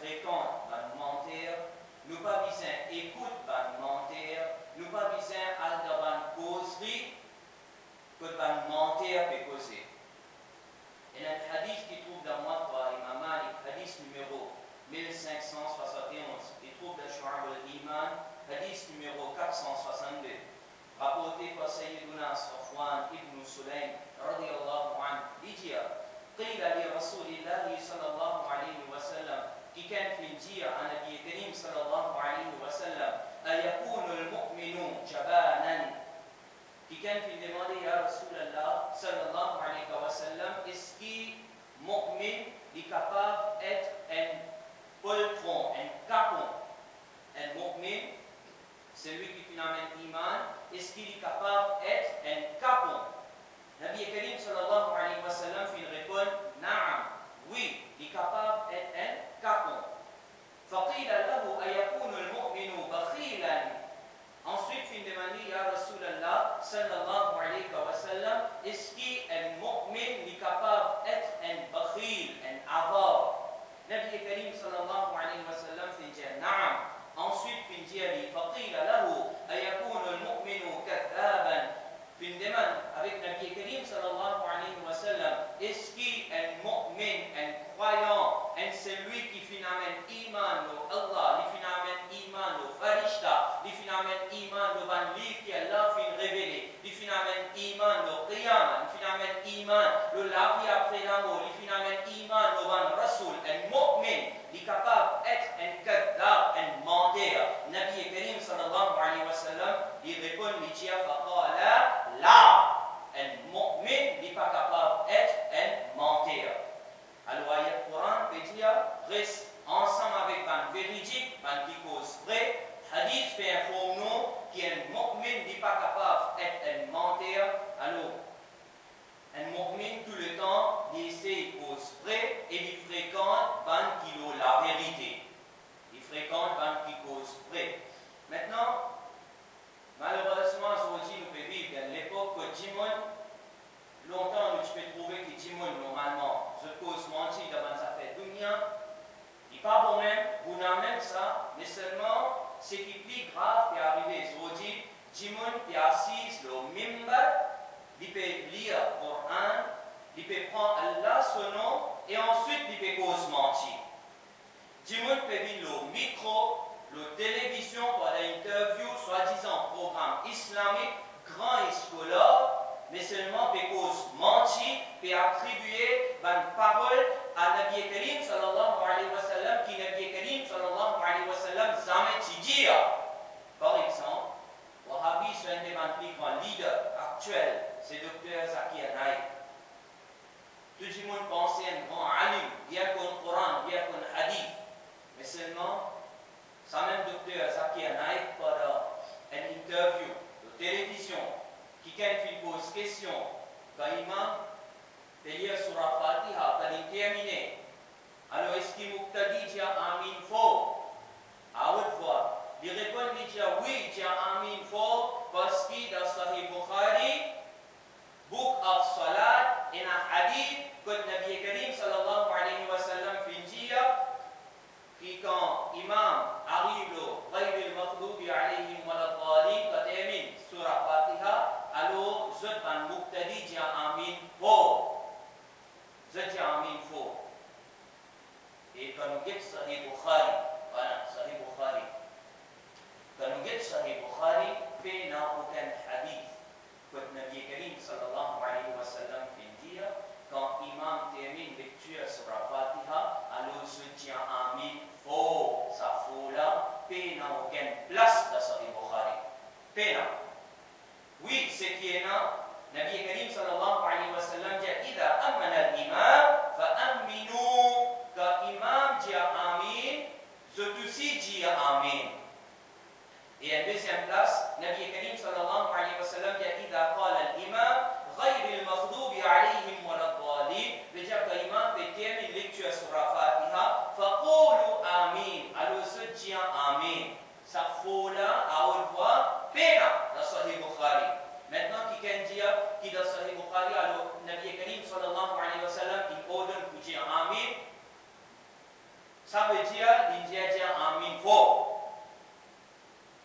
fréquente van mentir, nous pas besoin écoute van mentir, nous pas besoin al de van causerie que van mentir peut causer. Et un hadith qui trouve dans Muwatta Imam Malik, hadith numéro 1571, il trouve dans Shu'ab al-Iman, hadith numéro 462, rapporté par Sayyiduna Safwan ibn Sulaym, radiyallahu anhu, il dit قيل لرسول الله صلى الله عليه وسلم qui كان في الجيع عن النبي الكريم صلى الله عليه وسلم أيكون المؤمن جبانا qui كان في demandé يا رسول الله صلى الله عليه وسلم est-ce que mu'min est capable d'être un poltron, un capon, un mu'min, celui qui finalement iman, est-ce qu'il est capable d'être un capon? Nabi Karim sallallahu alayhi wa sallam fit répondre Naam, oui, il est capable d'être un capon. فقيل له أيكون المؤمن بخيلا. Ensuite, fit demander Ya Rasulallah sallallahu alayhi wa sallam, est-ce qu'un mu'min est capable d'être un bakhil, un avare? Nabi Karim sallallahu alayhi wa sallam fit dire Naam. Ensuite, fit dire فقيل له أيكون المؤمن كذابا. Fin demande avec Nabi Karim sallallahu alayhi wa sallam, est-ce qu'un mu'min, un croyant, un celui qui finalement iman au Allah, qui finalement iman au farishta, qui finalement iman au ban livre qui Allah fin révélé, qui finalement iman au qiyam, qui finalement iman au la vie après la mort, qui finalement iman au ban rasoul, un mu'min, est capable d'être un kadhab, un menteur. Nabi Karim sallallahu alayhi wa sallam, il répond, il dit faqala là, un mu'min n'est pas capable d'être un menteur. Alors, le Coran peut dire, reste ensemble avec un véridique, un qui cause vrai. Hadith fait informer nous qu'un mu'min n'est pas capable d'être un menteur. Alors, un mu'min tout le temps, il essaie de cause vrai et il fréquente un qui a la vérité. Il fréquente un qui cause vrai. Maintenant, malheureusement, aujourd'hui, nous pouvons vivre dans l'époque que Jimon, longtemps, nous pouvons trouver que Jimon, normalement, se cause mentir devant sa fait dunya. Il n'est pas bon même, vous n'avez même ça, mais seulement ce qui est plus grave qui est arrivé aujourd'hui, Jimon est assis le mimbar, il peut lire le Coran, il peut prendre Allah son nom, et ensuite il peut cause mentir. Jimon peut lire le micro, la télévision pour l'interview, soi-disant programme islamique, grand et scolaire, mais seulement pour cause mentir, pour attribuer une parole à Nabi Karim sallallahu alayhi wa sallam, qui Nabi Karim sallallahu alayhi wa sallam jamais dit. Par exemple, Wahhabi, c'est un des plus grands leaders actuels, c'est Dr. Zakir Naik. Tout le monde pensait un grand alim, bien qu'on Coran, bien qu'on hadith, mais seulement ça même docteur Zakir Naik pour une interview de télévision qui fait pose question quand imam de lire surah Fatiha quand il termine. Alors est-ce qu'il muqtadi dit amin faux? À haute voix. Il répond il dit oui, dit amin faux parce que dans Sahih Bukhari, book of Salat, in a hadith que Nabi Karim sallallahu alayhi wa sallam fait dire qui quand imam arrive au غير المغضوب عليهم ولا الضالين quand termine surah Fatiha, alors je ban muqtadi dit amin faux. Je dis amin faux. Et quand nous guettons Sahih Bukhari, voilà, Sahih Bukhari. Quand nous guettons Sahih Bukhari, il n'y a aucun hadith que Nabi Karim sallallahu alayhi wa sallam fait dire quand imam termine lecture sur la Fatiha, alors je dis amin faux. Ça faux là, il n'y a aucune place dans Sahih Bukhari. Pena. Oui, ce qui est là, Nabi Karim sallallahu alayhi wa sallam dit إذا أمن الإمام فأمنوا. Quand imam dit amin, Ça veut dire, l'Indien amin faux.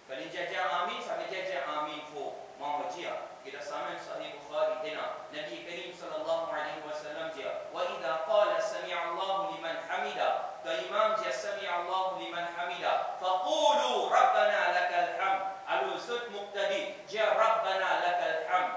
Quand l'Indien amin, ça veut dire amin faux. Moi, on va dire, il a ça même Sahih Bukhari, Nabi Karim sallallahu alayhi wa sallam dit, wa idha qala sami'a Allahu liman hamida, quand l'imam dit sami'a Allahu liman hamida, faqulu rabbana lakal hamd. Alors, ce muqtadi dit rabbana lakal hamd.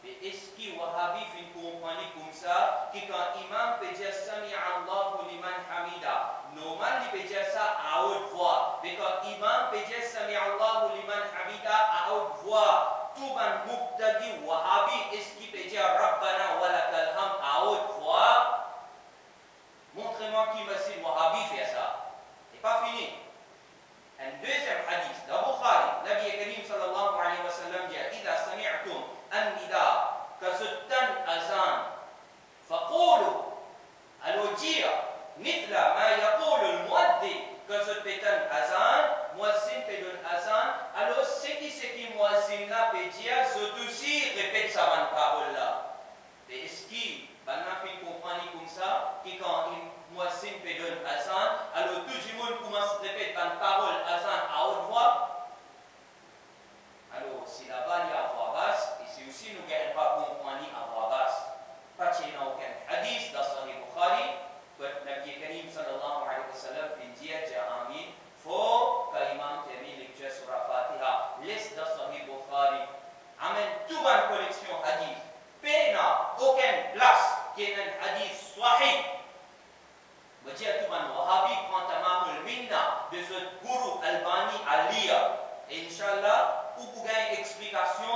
Est-ce que Wahhabi fait comprendre comme ça, que quand l'imam peut dire sami'a Allahu liman hamida, normalement, il peut dire ça à haute voix. Mais quand l'imam peut dire sami'a Allahu liman hamida à haute voix, tout le muqtadi Wahhabi, est-ce qu'il peut dire Rabbana wa lakal hamd à haute voix? Montrez-moi qui m'a dit Wahhabi fait ça. C'est pas fini. Un deuxième hadith, le Bukhari, Nabi Karim sallallahu alayhi wa sallam dit, إذا سمعتم النداء كستن أذان فقولوا alors dire مثل ما يقول المؤذن كستن أذان muazzin peut donner azan, alors ce qui muazzin là peut dire, c'est aussi répète sa bonne parole là. Mais est-ce qu'il va fait comprendre comme ça, que quand un muazzin peut donner azan, alors tout le monde commence à répéter une parole azan à haute voix? Alors si là-bas il y a à voix basse, et c'est aussi nous ne pas comprendre à voix basse. Pas qu'il n'y a aucun hadith dans Sahih Bukhari, que Nabi Karim sallallahu alayhi wa sallam fait dire, amin. Faut que l'imam termine lecture sur la Fatiha. Laisse dans Sahih Bukhari. Amène toute une collection hadith. N'a aucune place qui est un hadith sahih. Je dis à tout le monde, Wahhabi prend tamamul minna de ce gourou Albani à lire. Et Inch'Allah, vous pouvez avoir une explication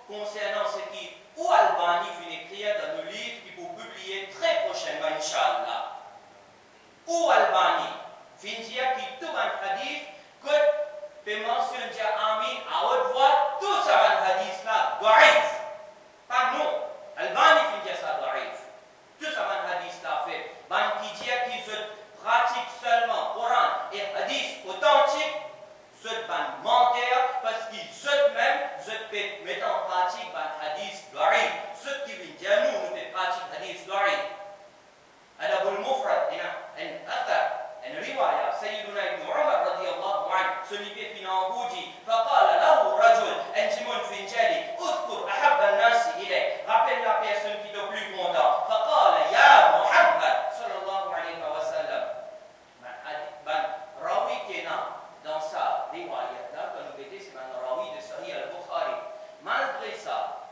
concernant ce qui ou Albani finit écrire dans le livre qui pour publier très prochainement, Inch'Allah. Ou Albani. Findia qui tout un hadith que peut mentionner amin à haute voix, tout ça un hadith là, da'if. Pas non. Albani findia ça da'if. Tout ça un hadith là fait. Ban qui dit qui se pratique seulement Coran et hadith authentique, se ban menteur parce qu'ils se même se mettent en pratique ban hadith da'if. Ceux qui viennent dire nous ne pratiquons hadith da'if. Adabul Mufrad, un athar. الرواية سيدنا ابن عمر رضي الله عنه سلبي في نابوجي فقال له رجل أنجم فنجالي اذكر أحب الناس إليك rappelle la personne qui est plus content فقال يا محمد صلى الله عليه وسلم ben rawi kena dans sa riwayat là quand nous étions c'est ben rawi de Sahih al-Bukhari malgré ça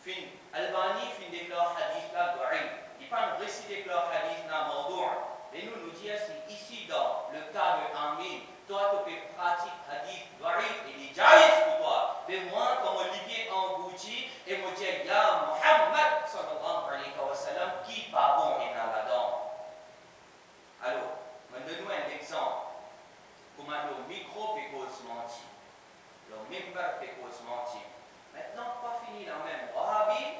fin Albani fin déclare hadith là da'if il pas récit déclare hadith là mawdu'. Et nous disons ici dans le cas de Amin, toi tu peux pratiquer hadith da'if et il est jaïs pour toi. Mais moi, comme Olivier engouti, et moi dis Ya Muhammad sallallahu alayhi wa sallam, qui pas bon est là-dedans. Alors, je vais donner un exemple. Comment le micro peut cause mentir. Le mimbar peut cause mentir. Maintenant, pas fini la même. Wahhabi,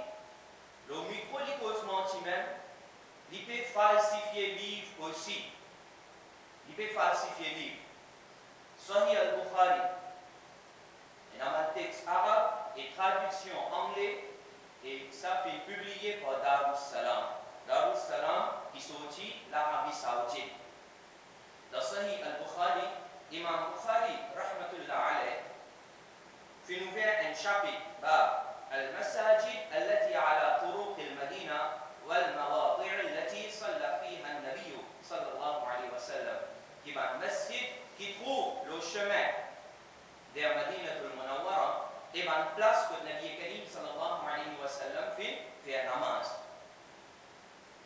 le micro il cause mentir même. Il peut falsifier livre aussi. Il peut falsifier livre. Sahih al-Bukhari, il y a un texte arabe et traduction anglais et ça fait publié par Darussalam. Darussalam qui sortit l'Arabie Saoudite. Dans Sahih al-Bukhari, Imam Bukhari, rahmatullah alayh, fait ouvert un chapitre, al-Masajid allati ala turuq al-Madina والمواضع التي صلى فيها النبي صلى الله عليه وسلم qui va masjid qui trouve le chemin vers Madinah al-Munawwara et va une place que le Nabi Karim sallallahu alayhi wa sallam fait un namaz.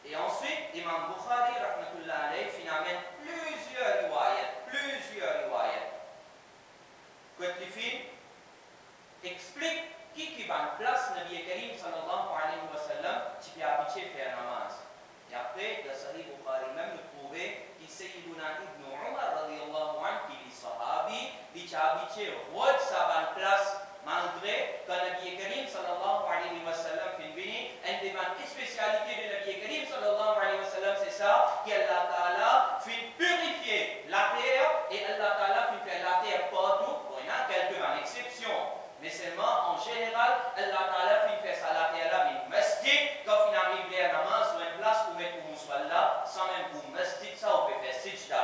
Et ensuite, Imam Bukhari rahmatullah alayhi finalement plusieurs riwayat que les filles expliquent qui va en place Nabi Karim sallallahu alayhi wa sallam qui est habitué à faire namaz. Et après, dans Sahih Bukhari même, nous trouvons que Sayyiduna Ibn Umar radiyallahu anhu, qui est sahabi, qui est habitué à sa place malgré que Nabi Karim sallallahu alayhi wa sallam fait venir. Une des spécialités de Nabi Karim sallallahu alayhi wa sallam, c'est ça, qu'Allah Ta'ala fait purifier la terre et Allah Ta'ala fait faire la terre partout. Bon, il y a quelques exceptions. Mais seulement, en général, Allah Ta'ala fait ça la terre là, mais masjid, quand finalement il y a un namaz ou une place pour mettre pour Mousswalla, sans même pour masjid, ça on peut faire sijda.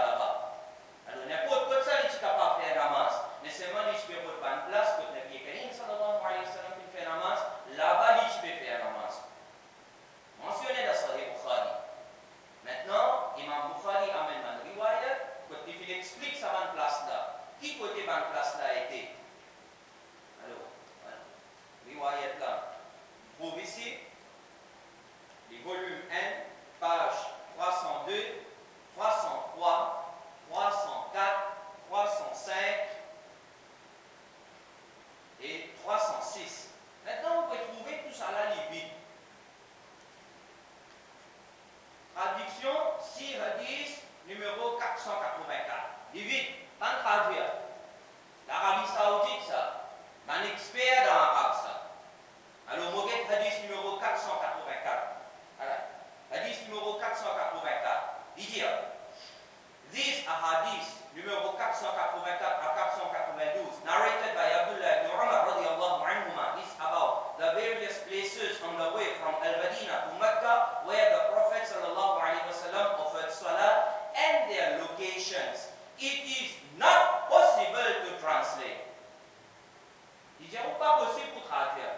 vite, pas traduire. L'Arabie Saoudite, ça, un expert dans l'arabe, ça. Alors, Moguet, hadith numéro 484. Voilà. Hadith numéro 484. Il dit, these hadith numéro 484 à 492, narrated by Abdullah ibn Umar radiallahu anhuma, is about the various places on the way from Al-Madinah to Mecca where the Prophet sallallahu alayhi wa sallam offered salah and their locations. It is not possible to translate. Il dit, pas possible pour traduire.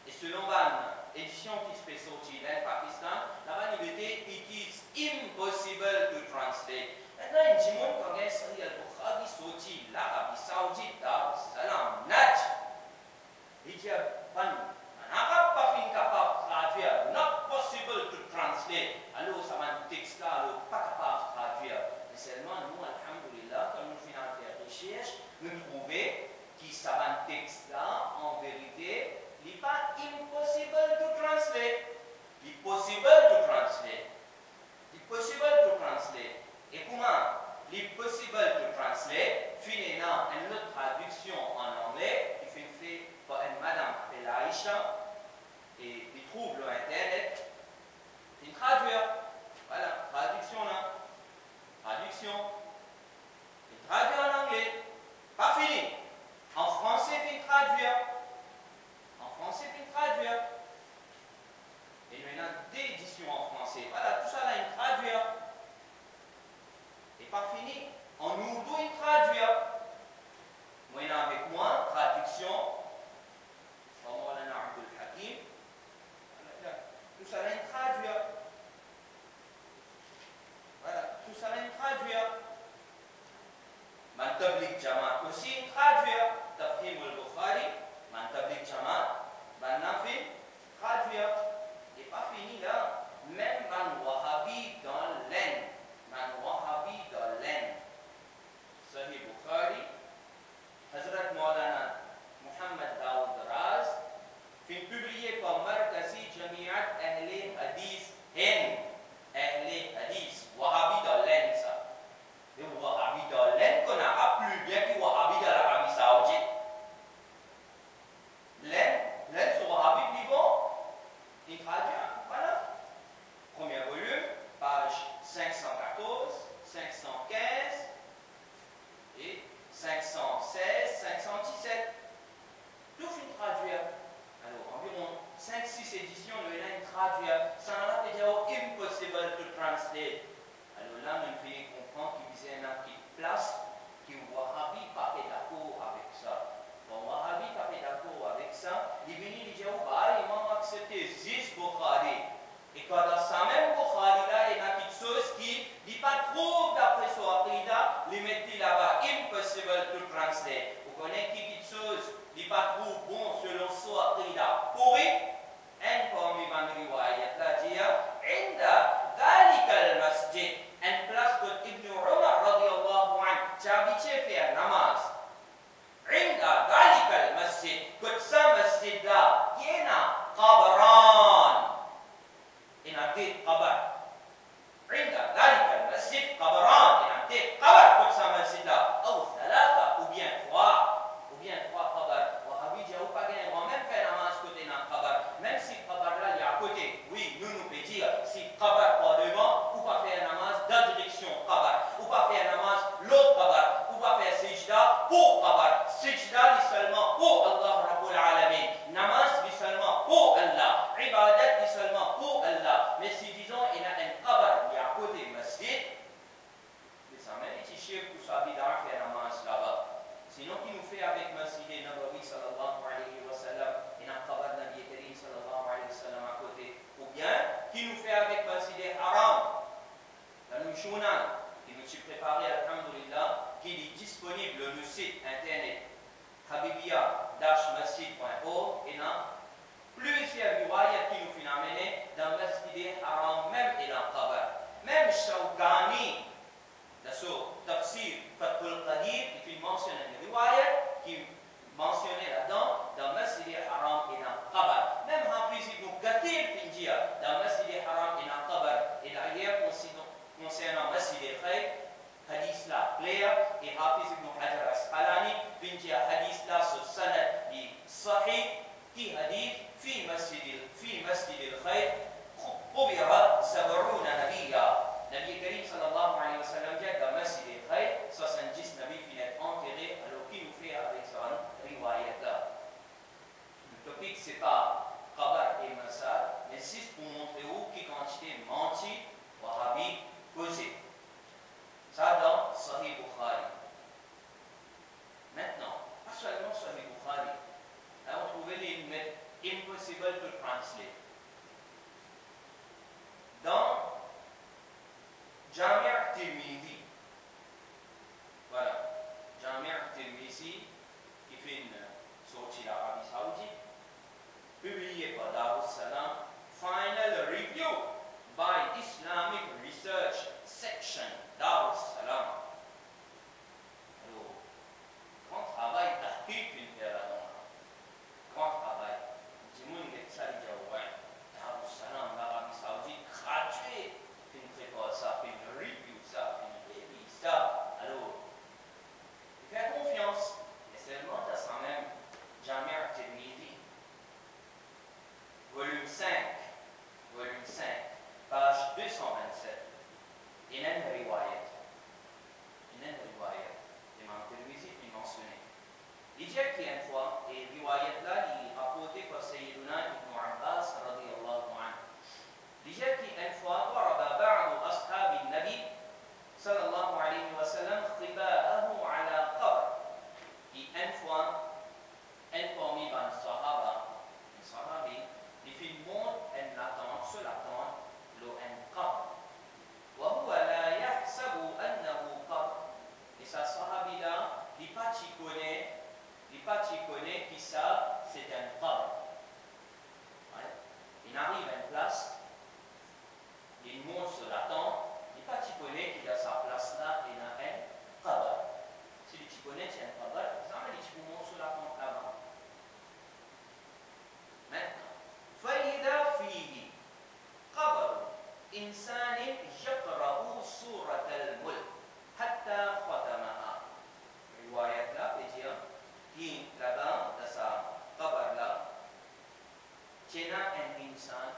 Et selon une édition qui se fait sortir dans le Pakistan, là-bas il était it is impossible to translate. Maintenant, il dit quand il y a Sahih al-Bukhari sorti l'Arabie Saoudite, Salam, Naj, il dit ban, on n'a pas fin capable de traduire, not possible to translate. Alors ça va un texte là, alors pas capable de traduire. Mais seulement nous, alhamdulillah, quand nous finissons faire recherche, nous trouvons que ça va un texte là, en vérité, il n'est pas impossible to translate. Il est possible to translate. Il est possible to translate. Et comment il est possible to translate? Finalement, une autre traduction en anglais qui fait par une madame appelée Aïcha et il trouve sur internet. Il traduit. Voilà, traduction là. Traduction. Il traduit en anglais. Pas fini. En français, il traduit. En français, il traduit. Et il y a des éditions en français. Voilà, tout ça là, il traduit. Et pas fini. En ourdou, il traduit. Moi, il y a avec moi, traduction. Tout ça là, il traduit. Voilà, tout ça là, il traduit. Man tablik jama aussi, il traduit. Tafhim al-Bukhari, man tablik jama, man nafi, traduit. Et pas fini là, même man wahabi dans l'Inde. Man wahabi dans l'Inde. Sahih Bukhari, Hazrat Maulana Muhammad Daoud Raz, fait publié par Markazi Jamiat Ahli Hadith Hind. Ahli Hadith. Wahabi dans l'Inde, ça. Et Wahabi dans l'Inde, qu'on a plus bien que Wahabi dans l'Arabie Saoudite. L'Inde, c'est Wahabi plus bon. Il traduit, voilà. Premier volume, page 514, 515 et 516, 517. Tout finit traduire. Alors, environ 5-6 éditions, le là, il traduit. Ça n'a pas déjà impossible to translate. Alors là, on fait comprendre qu'il disait une petite place que Wahhabi pas d'accord avec ça. Bon, Wahhabi pas d'accord avec ça. Il vient dire, bah, il m'a accepté 10 Bukhari. Et quand dans ça même Bukhari là, il y a une petite chose qui dit pas trop d'après son aqida, il met là-bas impossible to translate. Vous connaissez qui petite chose? Il n'est pas trop bon selon son aqida. Pourri, un parmi les riwayat là dit, Inda dhalika al-masjid, une place que Ibn Umar radiallahu anhu t'habitué faire namaz. Inda dhalika al-masjid, que ça masjid là, il y a qabran. Il y a des qabr. Inda dhalika al-masjid qabran, il y a des qabr, que ça masjid là. Ou thalatha, ou bien trois. Wahabi dit, pas gagner, on va même faire namaz côté d'un qabar. Même si le qabar là, il est à côté. Oui, nous pouvons dire, si le qabar pas devant, ou pas faire namaz dans la direction qabar. Ou pas faire namaz l'autre qabar. Ou pas faire sijda pour qabar. Sijda, c'est seulement pour Allah Rabbul Alamin. Namaz, c'est seulement pour Allah. Ibadat, c'est seulement pour Allah. Mais si disons, il y a un qabar, il est à côté du masjid, mais ça même est chier pour sa vie d'art faire namaz là-bas. Sinon, qui nous fait avec Masjid Nabawi sallallahu alayhi wa sallam et un qabar Nabi Karim sallallahu alayhi wa sallam à côté. Ou bien, qui nous fait avec Masjid Haram, la Nushunan, qui nous est préparé, alhamdulillah, qui est disponible sur le site internet habibia-masjid.org et dans plusieurs riwayat qui nous fait amener dans Masjid Haram même et dans Qabar. Même Shawkani, dans son tafsir Fathul Qadir, qui mentionne une riwayat qui mentionnait là-dedans dans Masjid Haram et dans Qabar. Même Hafiz ibn Kathir Finjia dans Masjid Haram et dans Qabar. Et d'ailleurs, concernant Masjid Khayr, hadith là clair et Hafiz ibn Hajar Asqalani finja hadith là sur sanad di sahih qui hadith fi masjid al-khayr qubira 70 nabiyya. Nabi Karim sallallahu alayhi wa sallam dit dans masjid al-khayr 70 nabi finit enterrés. Alors qui nous fait avec ça riwayat là? Le topic c'est pas Qabar et Masad, mais c'est pour montrer où qui quantité menti, Wahhabi, causé. Ça dans Sahih Bukhari. Maintenant, pas seulement Sahih Bukhari. Là, on trouvait les mots impossible to translate. Dans Jami' Tirmidhi, voilà, Jami' Tirmidhi qui fait une sortie d'Arabie Saoudite, publié par Darussalam, Final Review by Islamic Research Section, Darussalam. Alors, grand travail tahqiq une fait là-dedans. Grand travail. Jimoun get ça les Jaouin. Darussalam, l'Arabie Saoudite, gratuit. Une prépare ça, une review ça, une review ça. Alors, fais confiance. Et seulement dans ça même, Jami' Tirmidhi. Volume 5, page 227. Il y a une riwayat. L'imam Tirmidhi est mentionné. Il dit qu'il y a une fois, et riwayat là, il est rapporté par Sayyiduna Ibn Abbas radiyallahu anhu. Il dit qu'il y a une fois, ضرب بعض أصحاب النبي صلى الله عليه وسلم خباءه على قبر. Et une fois, un parmi les sahabi, il fait montre en attente, sur l'attente, l'eau en qabr. وهو لا يحسب أنه قبر. Et ça sahabi là, il pas connaît qui ça, c'est un qabr. Il arrive à une place, il monte sur l'attente, il pas connaît qu'il a sa place là, il a un qabr. Si tu connais, c'est un qabr, ça veut dire que tu montes sur l'attente là-bas. Maintenant, فإذا فيه قبر إنسان يقرأ سورة الملك حتى ختمها. رواية là veut dire qui là-bas dans sa qabr là, tu as un insan,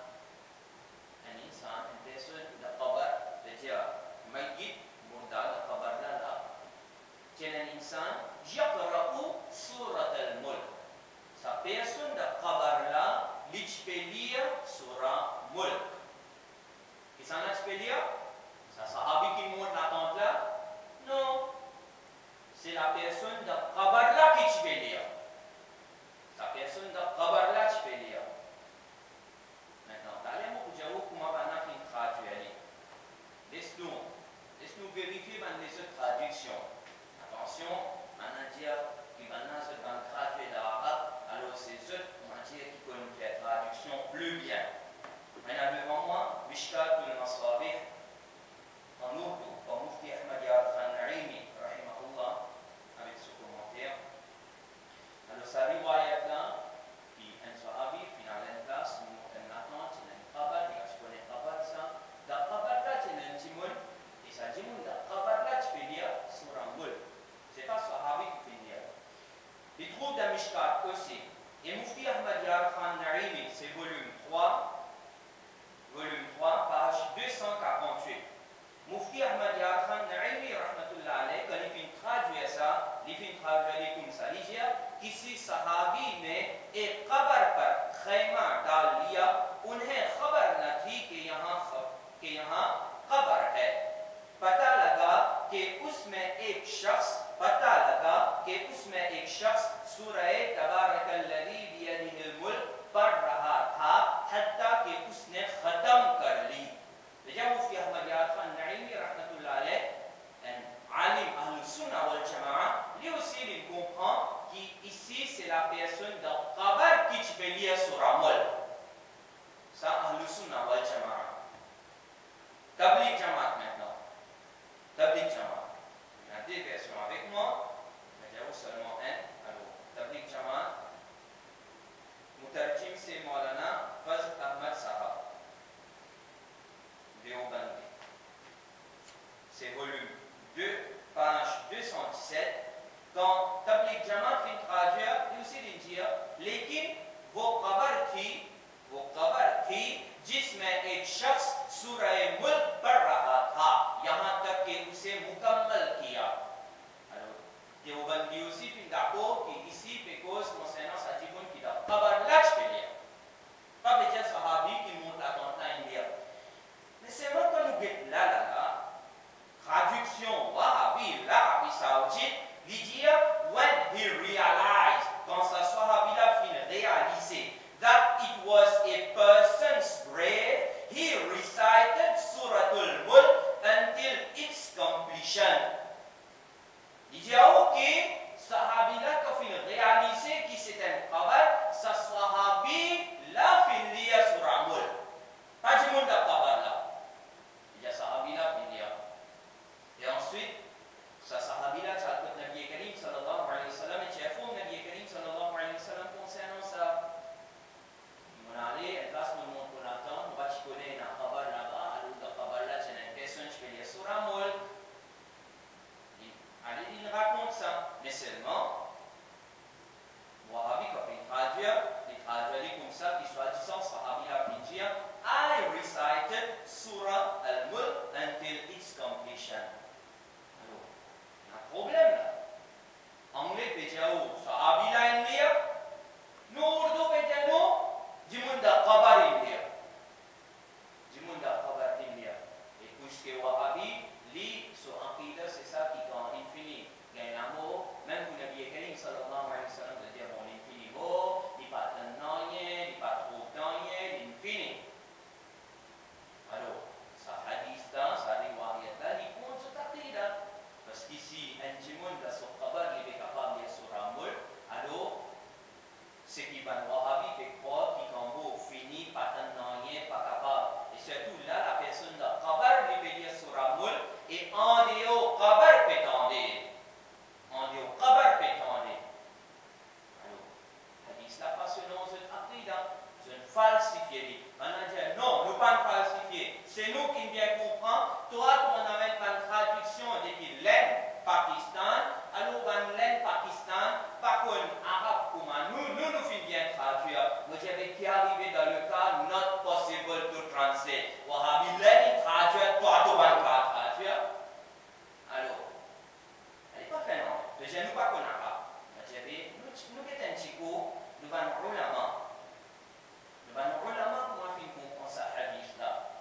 une personne de qabr, veut dire mayyit, murda de qabr là. Tu as un insan يقرأ سورة الملك. Sa personne de qabr là, l'Ichpelia surah Mulk. Qui s'en Ichpelia? C'est un sahabi qui monte la tente là? Non. C'est la personne de qabr là qui Ichpelia. Sa personne de qabr là Ichpelia. Maintenant, allez-moi pour dire comment on a fait une traduction. Laisse-nous vérifier dans les autres traductions. Attention, on a dit qu'il va dans le traduit d'arabe. Alors, c'est eux, on va dire, qui connaissent la traduction plus bien. Maintenant, devant moi, Mishkat al-Masabih, en Urdu, par Mufti Ahmad Yar Khan Naimi, rahimahullah, avec ce commentaire. Alors, sa riwayat là, qui est un sahabi, final en place, nous montre une attente, il y a une qabr, et tu connais qabr ça. Dans qabr là, tu as un timoun, et ça timoun, dans qabr là, tu peux lire sur un moule. C'est pas sahabi qui peut lire. Il trouve dans Mishkat aussi. Et Mufti Ahmad Yar Khan Naimi, c'est volume 3, page 248. Mufti Ahmad Yar Khan Naimi, rahmatullah alayh, quand il fait traduire ça, il fait traduire comme ça. Il dit किसी सहाबी ने एक कब्र पर खैमा डाल लिया, उन्हें खबर न थी कि यहाँ कब्र है। पता लगा कि उसमें एक शख्स सूरह तबारकल्लज़ी बियदिहिल मुल्क पढ़ रहा था, हत्ता कि उसने खत्म कर ली। जब मुफ्ती अहमद यार खान नईमी रहमतुल्लाह अलैह, un alim ahl sunna wal jama'a, lui aussi il comprend qu'ici c'est la personne de qabr qui peut lire surah Mulk. Ça ahl sunna wal jama'a. Tabligh jamaat maintenant. Tabligh jamaat. Il y a deux versions avec moi, mais il y a seulement un. Alors, Tabligh jamaat, Pakistan, alors ban len Pakistan, pas qu'on arabe comme nous finissons bien traduire. Moi j'avais qui arrivé dans le cas not possible to translate. Wahhabi len traduire, toi tu ban traduire. Alors, elle n'est pas fait non. Déjà nous pas qu'on arabe. Moi j'avais, nous qui un petit coup, nous ban ulama. Nous ban ulama comment fin comprendre ça hadith là.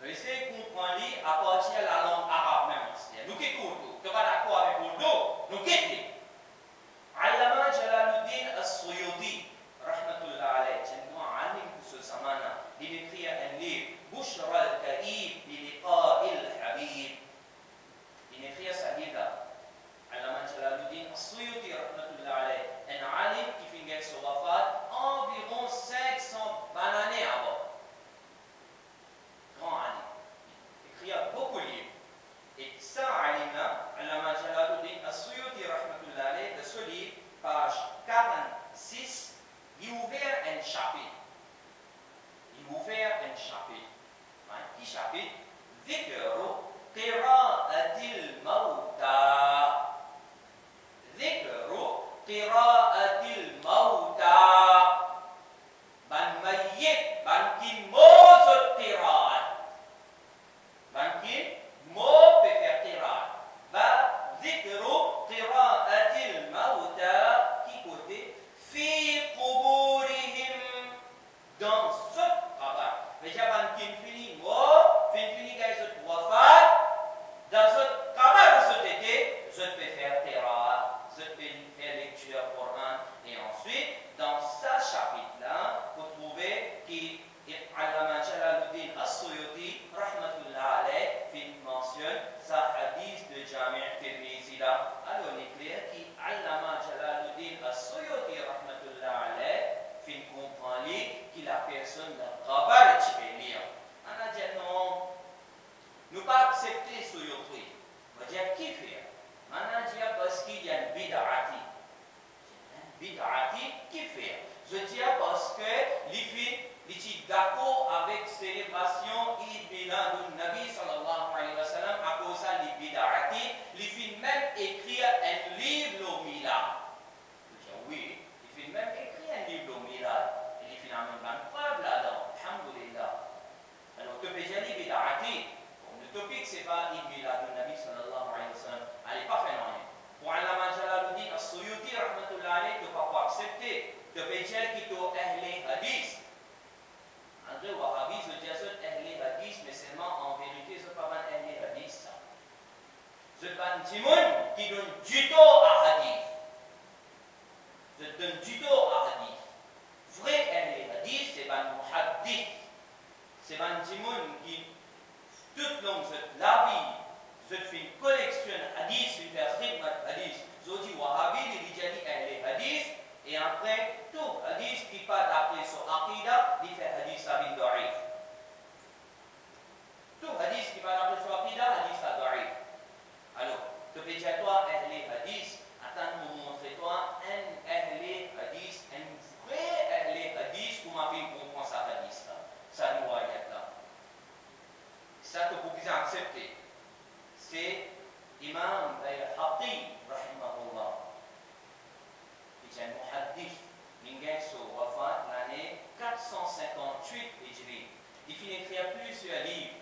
Nous essayons de comprendre à partir de la langue arabe même. Nous qui tout, tu vas d'accord avec nous, nous qui Allama Jalaluddin As-Suyuti, rahmatullah alayh, c'est un alim pour ce samana, il écrit un livre, Bushra al-Kaib, biliqa il-Habib. Il écrit ce livre-là. Allama Jalaluddin As-Suyuti, rahmatullah alayh, un alim qui finit son wafat environ 500 années avant. Grand alim. Il écrit beaucoup de livres. Et ça, alim-là, Allama Jalaluddin As-Suyuti, rahmatullah alayh, de ce livre, page 46, il ouvert un chapitre. Qui chapitre? Dhikru qira'atil mawta. Dhikru qira'atil mawta. Ban mayyit, ban kin mozot qira'at. Ban kin mo peut faire qira'at. Ba dhikru qira'atil mawta. Qui côté? Fi quburihim. Dans ce travail. Mais j'ai ban kin fini mo, fini guys wafat. Dans ce travail, je peux faire qira'at, je peux faire lecture Coran. Et ensuite, dans ce chapitre-là, vous trouvez qui Allama Jalaluddin As-Suyuti, rahmatullah alayh, mentionne sa hadith de Jami' Tirmizi là. Alors, il est clair qui Allama Jalaluddin As-Suyuti, rahmatullah alayh, comprend que la personne n'a pas de lire. On a dit non, nous pas accepter Suyuti. On va dire qui fait? On a dit parce qu'il y a une bid'ati. Bid'ati qui fait? Je dis parce que les filles, sont d'accord avec célébration Eid Miladun Nabi sallallahu alayhi wa sallam à cause de bid'ati. Les filles même écrire un livre au Milad. Je dis oui, les filles même écrire un livre au Milad. Et les filles n'ont même pas de preuve là-dedans. Alhamdulillah. Alors, que peut dire les bid'ati? Le topic, c'est pas Eid Miladun Nabi sallallahu alayhi wa sallam. Elle n'est pas fait rien. Pour Allama Jalaluddin As-Suyuti, rahmatullah alayhi, tu ne peux pas accepter. Tu peux dire qu'il est Ahli Hadith. André Wahhabi, je dis ça, Ahli Hadith, mais seulement en vérité, ce n'est pas un Ahli Hadith, ça. C'est un Timoun qui donne du dos à Hadith. Je donne du dos à Hadith. Vrai Ahli Hadith, c'est un Muhaddith. C'est un Timoun qui, toute longue, la vie, je fais une collection de hadith, je fais un khidmat hadith. Je dis Wahhabi, il dit Ahli Hadith. Et après, tout hadith qui pas d'après sur Aqidah, il fait hadith à bin da'if. Tout hadith qui pas d'après sur Aqidah, hadith à da'if. Alors, tu peux dire toi, Ahli Hadith, attends, nous montrer-toi un Ahli Hadith, un vrai Ahli Hadith, comment faire comprendre sa hadith là, sa riwayat là. Ça que vous pouvez accepter, c'est Imam Bayhaqi, rahimahullah. C'est un muhaddith, Mingenso wafat l'année 458 Hijri. Il finit d'écrire plusieurs livres,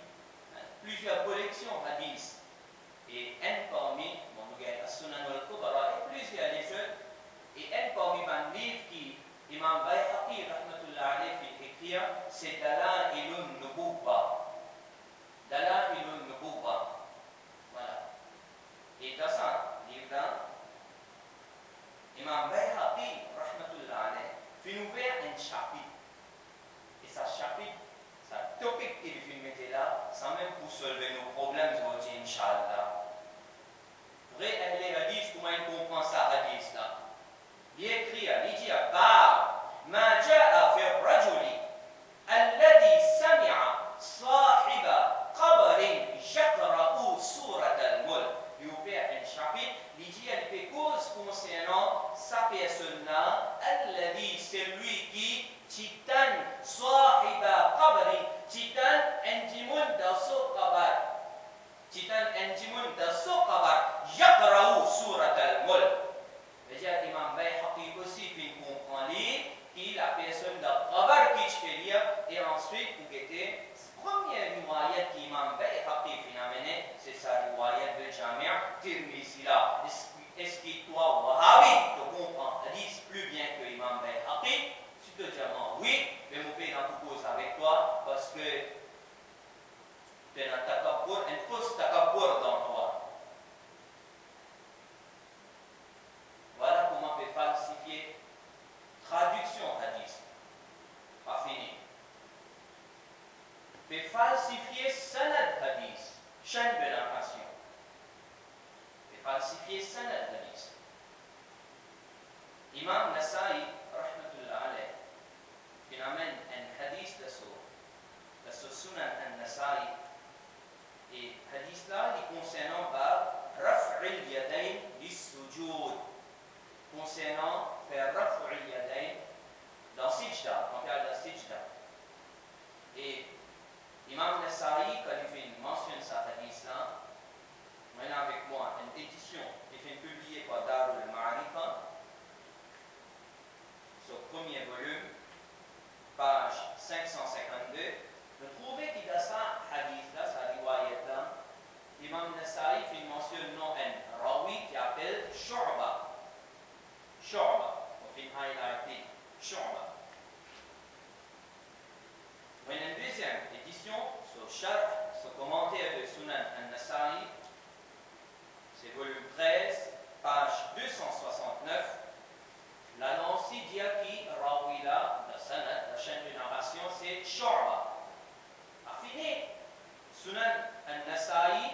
plusieurs collections hadith. Et un parmi, bon, nous avons As-Sunan al-Kubra et plusieurs livres. Et un parmi les livres qui Imam Bayhaqi, rahmatullah alayhi, fait écrire, c'est Dalailun Nubuwwa. Dalailun Nubuwwa. Voilà. Et dans ce livre-là, Imam Bayhaqi, rahmatullah alayh, fait ouvrir un chapitre. Et ce chapitre, ce topic qu'il fait là, ça même pour solver nos problèmes aujourd'hui, Inch'Allah. Vrai Ahli Hadith, comment il comprend ça, hadith là? Il écrit, il dit, Bab, ma ja'a fi rajuli, alladhi sami'a sahiba qabrin yaqra'u surat al-mulk. Il ouvre un chapitre, il dit, il fait cause concernant sa personne-là, alladhi, c'est lui qui, titan sahiba qabrin, titan intimun da so qabar. Titan intimun da so qabar, yaqra'u Jami' Tirmizi là. Est-ce que toi, Wahhabi, tu comprends hadith plus bien que Imam Bayhaqi? Si tu te dis oui, je vais me faire dans cause avec toi parce que tu as un fausse takabbur dans toi. Voilà comment on peut falsifier traduction hadith. Pas fini. On peut falsifier sanad hadith, chaîne de narration. On peut falsifier sanad hadith. Imam Nasa'i, rahmatullah alayh, il amène un hadith de ce sunan al-Nasa'i. Et hadith là, il concernant raf'il yadayn bis-sujud. Concernant faire raf'il yadayn dans sijda, quand on parle de sijda. Et Imam Nasa'i, quand il mentionne ce hadith là, maintenant avec moi une édition qui est publiée par Darul Ma'arifa, sur le premier volume, page 552, vous trouvez qu'il y a ça hadith là, sa riwayat là, Imam Nasa'i fait mention non un rawi qui appelle Shu'ba. Shu'ba, on fait highlighter Shu'ba. Mais une deuxième édition, sur Sharh, sur commentaire de Sunan al-Nasa'i, c'est volume 13, page 269. L'annonce dit qui rawila, la chaîne de narration, c'est Shu'ba. A fini, Sunan al-Nasa'i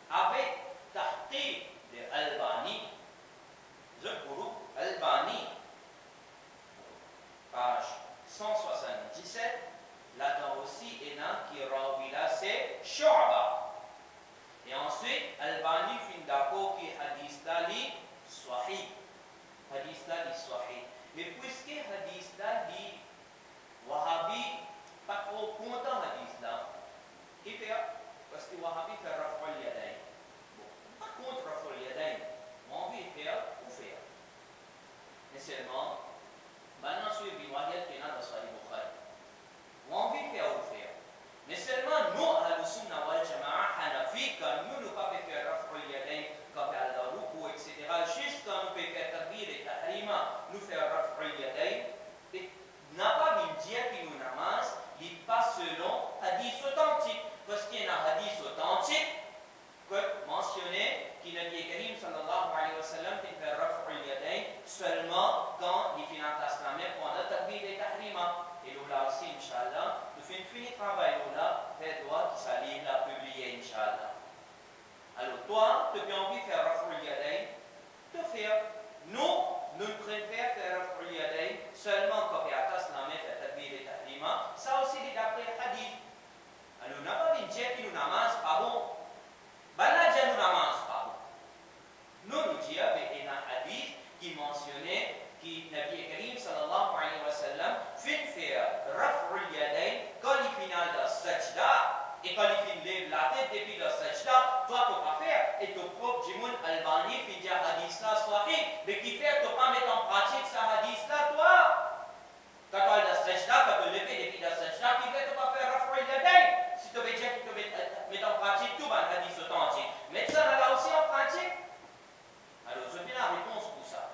avec tahqiq de Albani, le groupe Albani, page 177. Là-dedans aussi, il y a qui rawila, c'est Shu'ba. Et ensuite, Albani fin d'accord qui hadith là li sahih. Hadith là li sahih. Mais puisque hadith là li Wahhabi pas trop content hadith là, qui fait parce que Wahhabi fait raf'ul yadayn. Bon, pas contre raf'ul yadayn, mais envie de faire ou faire. Mais seulement, maintenant sur le riwayat qui est dans Sahih Bukhari. On veut faire ou faire. Mais seulement nous, à l'Usunna wal Jama'a, Hanafi, quand nous ne pouvons pas faire raf'ul yadayn, quand on a le ruku, etc., juste quand nous pouvons faire takbir et tahrima, nous faire raf'ul yadayn, n'a pas vu dire que nous namaz, il n'est pas selon hadith authentique. Parce qu'il y a un hadith authentique, que mentionné, qui Nabi Karim sallallahu alayhi wa sallam fait faire raf'ul yadayn seulement quand il finit en taslamé pendant takbir et tahrima. Et là aussi, Inch'Allah, nous faisons un fini travail là, fait droit qui s'allie là, publié, Inch'Allah. Alors, toi, tu as envie de faire raf'ul yadayn, te faire. Nous préférons faire raf'ul yadayn seulement quand il y a taslamé, fait takbir et tahrima. Ça aussi, c'est d'après hadith. Alors, nous n'avons pas dit que nous namaz pas bon. Bala dia nous namaz pas bon. Nous disons qu'il y a un hadith qui mentionnait que Nabi Karim sallallahu alayhi wa sallam fait faire raf'ul yadayn quand il finit la sajda et quand il finit la tête depuis la sajda, toi tu vas faire et ton propre Jimoun Albani fait dire hadith là sahih, mais qui fait tu pas mettre en pratique ce hadith là toi. Quand tu as la sajda, quand tu lever depuis la sajda, qui fait tu vas faire raf'ul yadayn. Si tu veux dire que tu mets en pratique tout le hadith authentique, mets ça là aussi en pratique. Alors je viens la réponse pour ça.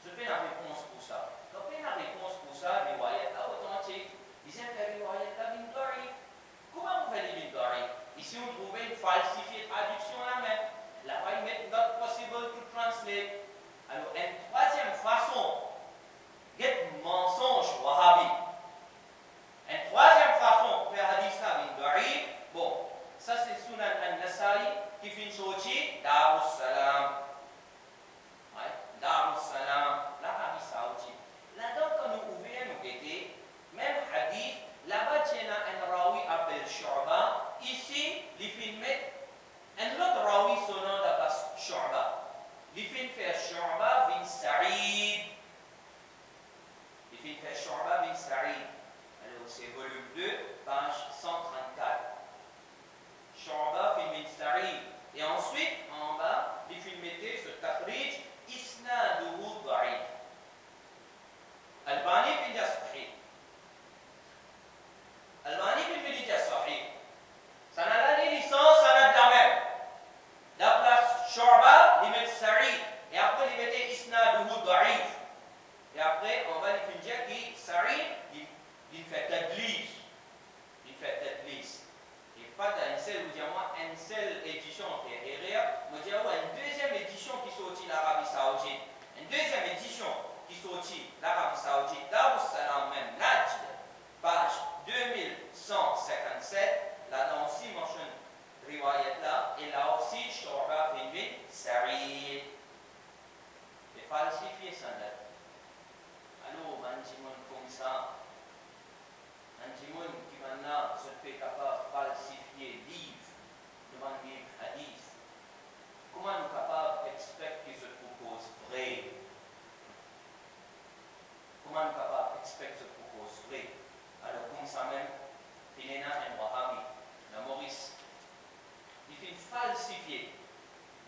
Je fais la réponse pour ça. Donc, la réponse pour ça, les riwayat là authentiques. Ils aiment faire les riwayat là bin da'if. Comment vous faites les bin da'if? Ici, on trouvait une falsifiée traduction là même. Là-bas, ils mettent notre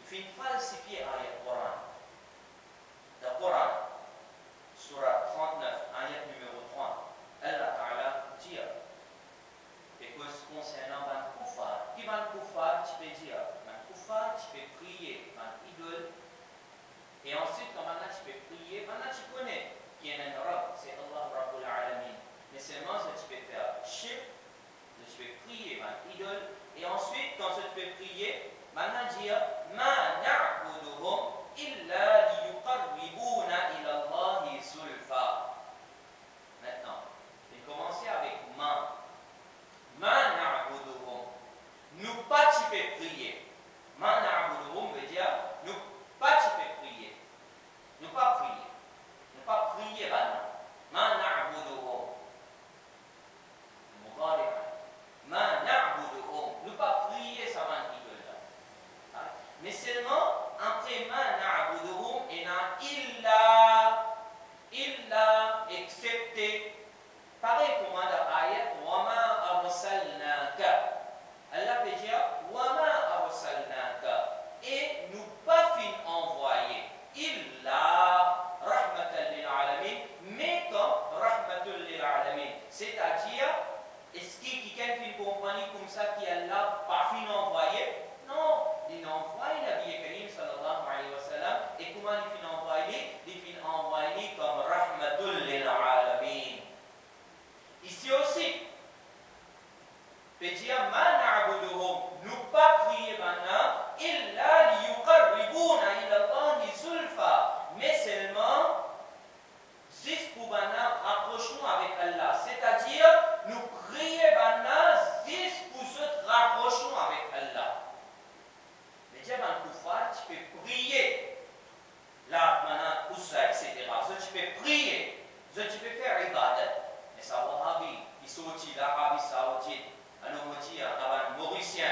fin falsifier ayat Coran. Le Coran, surat 39, ayat numéro 3, Allah Ta'ala dit, et que concernant un koufar, qui va le koufar, tu peux dire, un koufar, tu peux prier, un idole, et ensuite, quand maintenant tu peux prier, maintenant tu connais qui est un Rabb, c'est Allah Rabbul Alamin. Mais seulement ça tu peux faire shirk, tu peux prier, un idole, et ensuite, quand tu peux prier, maintenant dire, ma na'buduhum illa liyuqarribuna ila Allahi zulfa. Maintenant, je vais commencer avec ma. Ma na'buduhum. Nous pas tu peux prier. Ma na'buduhum veut dire, nous pas tu peux prier. Nous pas prier. Nous pas prier maintenant. Ma na'buduhum. Ma na'buduhum. Nous pas prier ça va idole là. Mais seulement entre ma na'buduhum et na illa excepté. Pareil comme dans l'ayat wa ma arsalnaka. Allah peut dire wa ma arsalnaka. Et nous pas fin envoyer illa rahmatan lil alamin, mais comme rahmatul lil alamin. C'est-à-dire, est-ce qu'il y a quelqu'un qui compagnie comme ça qui Allah pas fin envoyé? Non, il a envoyé Nabi Karim sallallahu alayhi wa sallam. Et comment il fin envoyé? Il fin envoyé comme rahmatul lil alamin. Ici aussi, peut dire ma na'buduhum, nous pas prier maintenant, illa liyuqarribuna ila Allahi zulfa, mais seulement juste pour maintenant rapprochement avec Allah, c'est-à-dire nous prier maintenant juste pour ce rapprochement avec Allah. Mais dire un koufar, tu peux prier là maintenant pour ça, etc. Tu peux prier, tu peux faire ibadat. Mais ça Wahhabi, qui sortit l'Arabie Saoudite, alors on dit un Mauricien,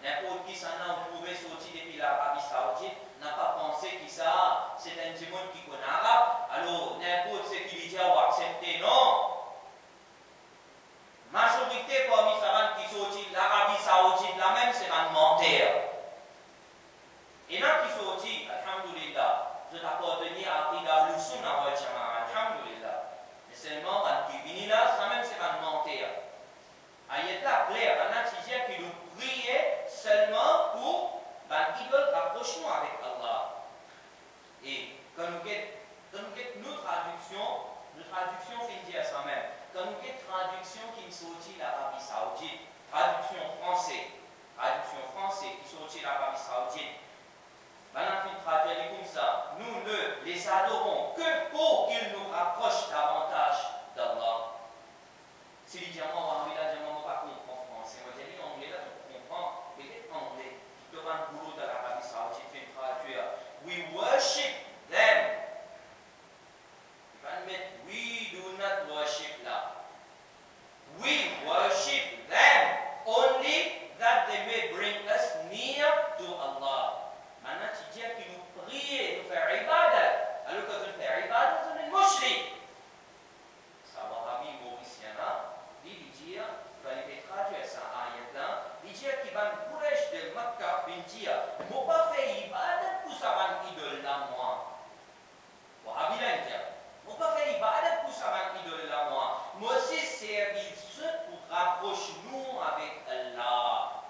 n'importe qui s'en a trouvé sorti depuis l'Arabie Saoudite, n'a pas pensé que ça, c'est un démon qui connaît l'arabe, alors n'importe ce qu'il dit à accepter, non. Majorité parmi ces qui sortit l'Arabie Saoudite, la même c'est un menteur. Et là qui sortit, alhamdulillah, je t'appartenais à Aqida al-Sunnah wal Jama'a, alhamdulillah. Mais seulement, quand il vient là, ça même c'est un menteur. Ayat là, clair, on a dit qu'il nous priait seulement pour l'idole rapprochement avec Allah. Et quand nous avons nos traductions finit à ça même. Quand nous avons traduction qui sortit de l'Arabie Saoudite, traduction française qui sortit de l'Arabie Saoudite, maintenant on traduit comme ça. Nous ne les adorons que pour qu'ils nous rapprochent davantage d'Allah. Si les diamants ont là, diamants pas comprendre français. Moi, j'ai dit anglais là, tu comprends, peut-être anglais. Tu vas un boulot de l'Arabie Saoudite, fait traduire. We worship them. Tu vas mettre we do not worship là. We worship them only that they may bring us near to Allah. Maintenant, tu dis qu'ils nous prient, nous faire ibadat. Alors que nous faisons ibadat, nous sommes mushrik. Ça va ramener Mauricien là. Il dit, il va traduire ça ayat là. Il dit qu'il va me courage de Makkah, il dit, moi pas fait ibadat pour ça va idole là moi. Wahabi là il dit, moi pas fait ibadat pour ça va idole là moi. Moi aussi servi pour rapprocher nous avec Allah.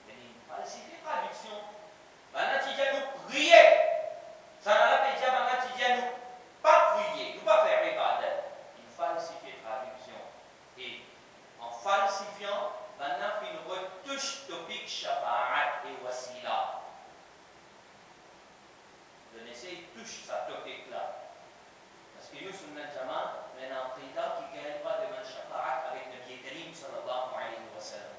Mais il falsifie traduction. Maintenant tu dis nous prier. Ça n'a pas dit maintenant tu dis nous pas prier, nous pas faire ibadat. Il falsifie traduction. Et en falsifiant, maintenant il retouche topic shafa'at et wasila. Le Nessé touche sa topic là. Parce que nous sommes maintenant un président qui ne gagne pas de shafa'at avec Nabi Karim sallallahu alayhi wa sallam.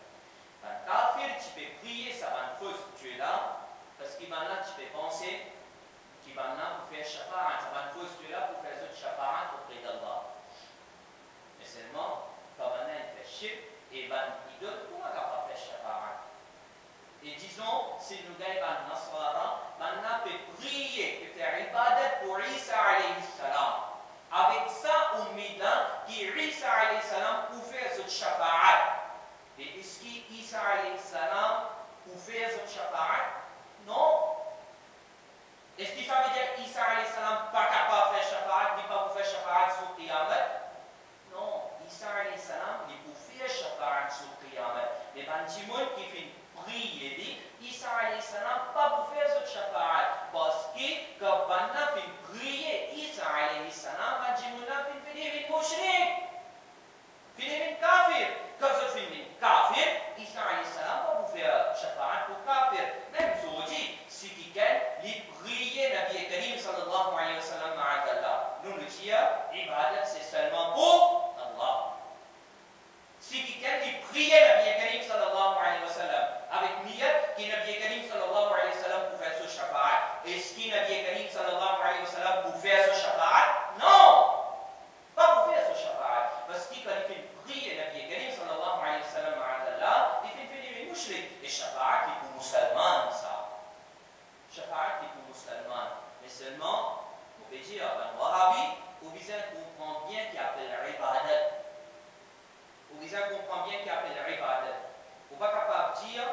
Quand kafir, tu peux prier sa bonne fausse, tu es là, parce que maintenant tu peux penser qu'il va maintenant pour faire shafa'at, sa bonne fausse, tu es là pour faire autre shafa'at auprès d'Allah. Mais seulement, quand maintenant il fait shirk, et ben il donne pourquoi il n'a pas fait shafa'at. Et disons, si nous gagnons un Nasrara, maintenant peut prier, peut faire ibadat pour Isa alayhi salam. Avec ça, on met là, qui Isa alayhi salam pour faire ce shafa'at. Et est-ce qu'Isa alayhi salam pour faire cette shafa'at? Non. Est-ce que ça veut dire qu'Isa alayhi salam pas capable de faire shafa'at, il pas faire shafa'at sur Qiyamah? Non. Isa alayhi salam, il peut faire shafa'at sur Qiyamah. Les bantimoun qui font prier, dit, Isa alayhi salam pas pour faire cette shafa'at. Parce que quand banna fait prier, Isa alayhi salam, bantimoun là fait finir une mushrik. Finir une kafir. Quand ça finit kafir, Isa alayhi salam pas pour faire shafa'at pour kafir. Même aujourd'hui, si quelqu'un lui prier Nabi Karim sallallahu alayhi wa sallam ma'adallah. Nous le disons, ibadat c'est seulement pour Allah. Si quelqu'un lui prier Nabi Karim sallallahu alayhi wa sallam avec niyat que Nabi Karim sallallahu alayhi wa sallam pour faire ce shafa'at. Est-ce que Nabi Karim sallallahu alayhi wa sallam pour faire ce shafa'at? Non! Pas pour faire ce shafa'at. Parce que quand il fait prier Nabi Karim sallallahu alayhi wa sallam ma'adallah, il fait finir une mushrik. Et shafa'at est pour musulman ça. Shafa'at est pour musulman. Mais seulement, on peut dire, ben, Wahhabi, ou bien comprend bien qu'il appelle ibadat. Ou bien comprend bien qu'il appelle ibadat. On n'est pas capable de dire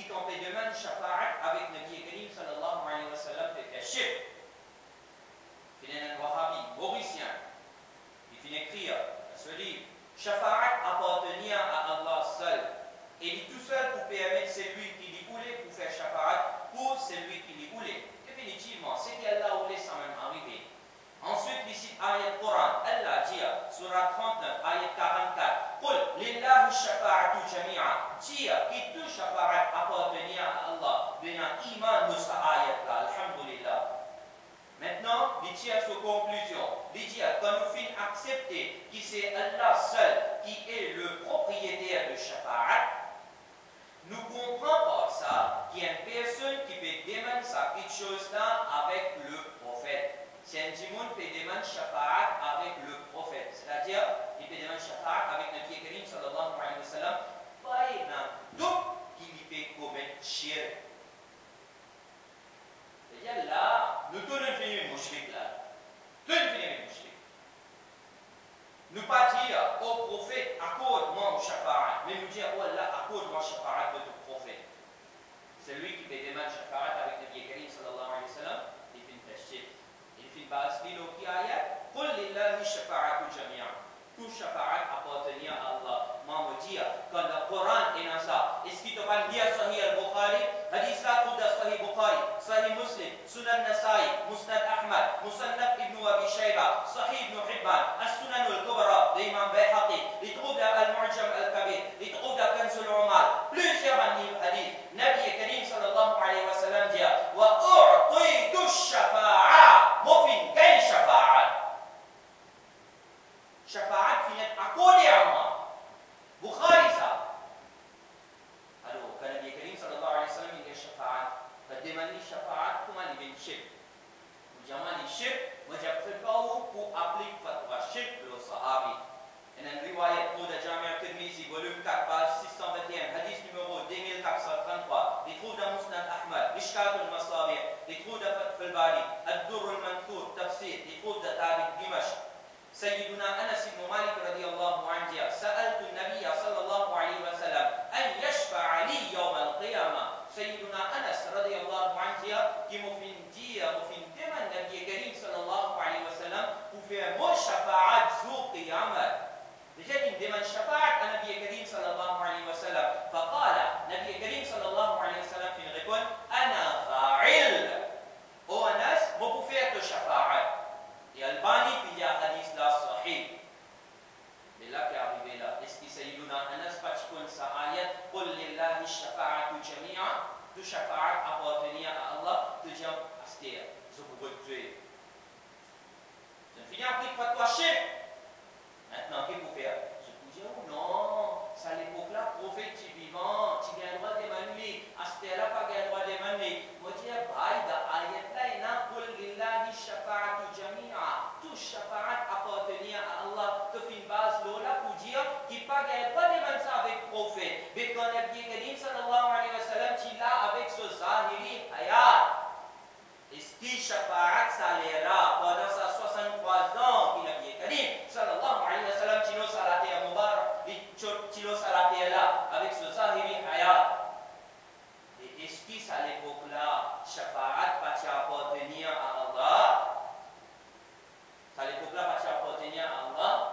qu'on peut demander shafa'at avec Nabi Karim sallallahu alayhi wa sallam fait faire shirk. Il y a un Wahhabi, mauricien, il finit écrire dans ce livre, shafa'at appartenir à Allah seul. Et il est tout seul pour permettre celui qui lui voulait pour faire shafa'at pour celui qui lui voulait. Définitivement, c'est qu'Allah voulait ça même arriver. Ensuite, ici, ayat Coran, Allah dit, surah 39, ayat 44, Qul lillahi shafa'atu jami'a. Dire que tout shafa'at appartenir à Allah. Bien, iman de cette ayat-là, alhamdulillah. Maintenant, il tire sa conclusion. Il dit, quand nous finissons accepter que c'est Allah seul qui est le propriétaire de shafa'at, nous comprenons par ça qu'il y a une personne qui peut demander ça, quelque chose là avec le prophète. Si un djimoun peut demander shafa'at avec le prophète, c'est-à-dire, il peut demander shafa'at avec Nabi Karim sallallahu alayhi wa sallam, pas un doute qu'il peut commettre shirk. C'est-à-dire là, nous tous nous finissons une mushrik là. Tous nous finissons une mushrik. Nous pas dire au prophète, accorde-moi shafa'at, mais nous dire, oh Allah, accorde-moi shafa'at de ton prophète. Celui qui peut demander shafa'at avec Nabi Karim sallallahu alayhi wa sallam, il fait une tashit. Il fait une base d'île qui ayat, Qul lillahi shafa'atu jami'a. Tout shafa'at appartenir à Allah. Moi, me dire, quand le Coran est dans ça, est-ce qu'il te va lire Sahih al-Bukhari? Hadith là, tout de Sahih Bukhari, Sahih Muslim, Sunan Nasa'i, Musnad Ahmad, Musannaf ibn Abi Shayba, Sahih ibn Hibban, As-Sunan al-Kubra, d'Imam Bayhaqi, il trouve dans Al-Mu'jam al-Kabir, il trouve dans Kanz al-Umar, plusieurs hadiths. Nabi Karim sallallahu alayhi wa sallam dit, wa u'titu shafa'a, mufin kay shafa'a. Shafa'at finit accordé à moi. Bukhari ça. Alors, quand Nabi Karim sallallahu alayhi wa sallam il dit shafa'at, quand demande shafa'at, comment il vient shirk? Vous dites, shirk, moi j'ai préparé pour appliquer fatwa shirk le sahabi. Il y a une riwayat pour le Jami' al-Tirmizi, volume 4, page 621, hadith numéro 2433. Il trouve dans Musnad Ahmad, Mishkat al-Masabi', il trouve dans Fath al-Bari, Ad-Durr al-Manthur, Tafsir, il trouve dans Tariq Dimashq. سيدنا أنس بن مالك رضي الله عنه سألت النبي صلى الله عليه وسلم أن يشفع لي يوم القيامة. سيدنا أنس رضي الله عنه qui مفين دم النبي الكريم صلى الله عليه وسلم وفي شفاعة ذو قيامة. بجد دم شفاعة النبي الكريم صلى الله عليه وسلم فقال النبي الكريم صلى الله عليه وسلم في الغيبون أنا فاعل. أو أنس مبوفية شفاعة. Et Albani puis il y a hadith là sahih. Mais là qui est arrivé là, est-ce que Sayyiduna Anas Pachkun sa ayat Qul lillahi shafa'atu jami'a, tout shafa'at appartenir à Allah, tout jam astir, je vous tuer. Je finis après fatwa shirk. Maintenant, qu'est-ce qu'il faut faire? Je vous dis, oh non, ça à l'époque là, prophète qui vivant, tu as le droit de demander, astir là, pas le droit de demander. Moi je dis, bah, da ayat là, il y a Qul lillahi shafa'atu jami'a. Tout shafa'at appartenir à Allah, tu fais une base là pour dire qu'il pas de demander ça avec prophète. Mais quand Nabi Karim sallallahu alayhi wa sallam, tu l'as avec ce zahiri ayat. Est-ce que shafa'at ça l'era pendant sa 63 ans, qui Nabi Karim sallallahu alayhi wa sallam, tu nous à l'époque-là, Shafa'at pas appartenir à Allah. À l'époque-là, pas appartenir à Allah.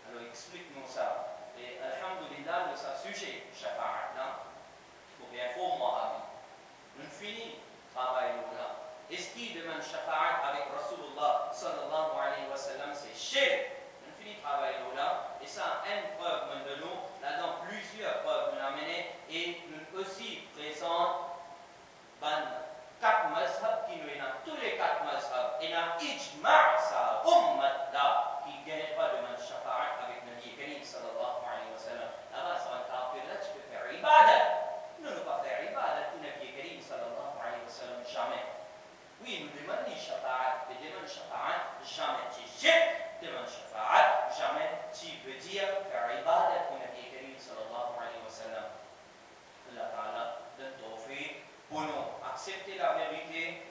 Alors explique-nous ça. Et alhamdulillah, de ce sujet, Shafa'at, pour bien faut moi, nous finissons travail là. Est-ce qu'il demande Shafa'at avec Rasulullah sallallahu alayhi wa sallam, c'est shirk. Nous finissons travail là. Et ça, une preuve de nous, là-dedans plusieurs preuves nous amener et nous aussi présente quatre mazhab qui nous est dans tous les quatre mazhab et dans ijma' ça, ummat là, qui ne gagne pas de man shafa'at avec Nabi Karim sallallahu alayhi wa sallam. Là-bas, ça va être là, tu peux faire ibadat. Nous ne pas faire ibadat pour Nabi Karim sallallahu alayhi wa sallam, jamais. Oui, nous demandons shafa'at, mais demandons shafa'at, jamais. Tu jettes, demandons shafa'at, jamais. Tu veux dire faire ibadat pour Nabi Karim sallallahu alayhi wa sallam. Allah Ta'ala donne tawfiq pour nous accepter la vérité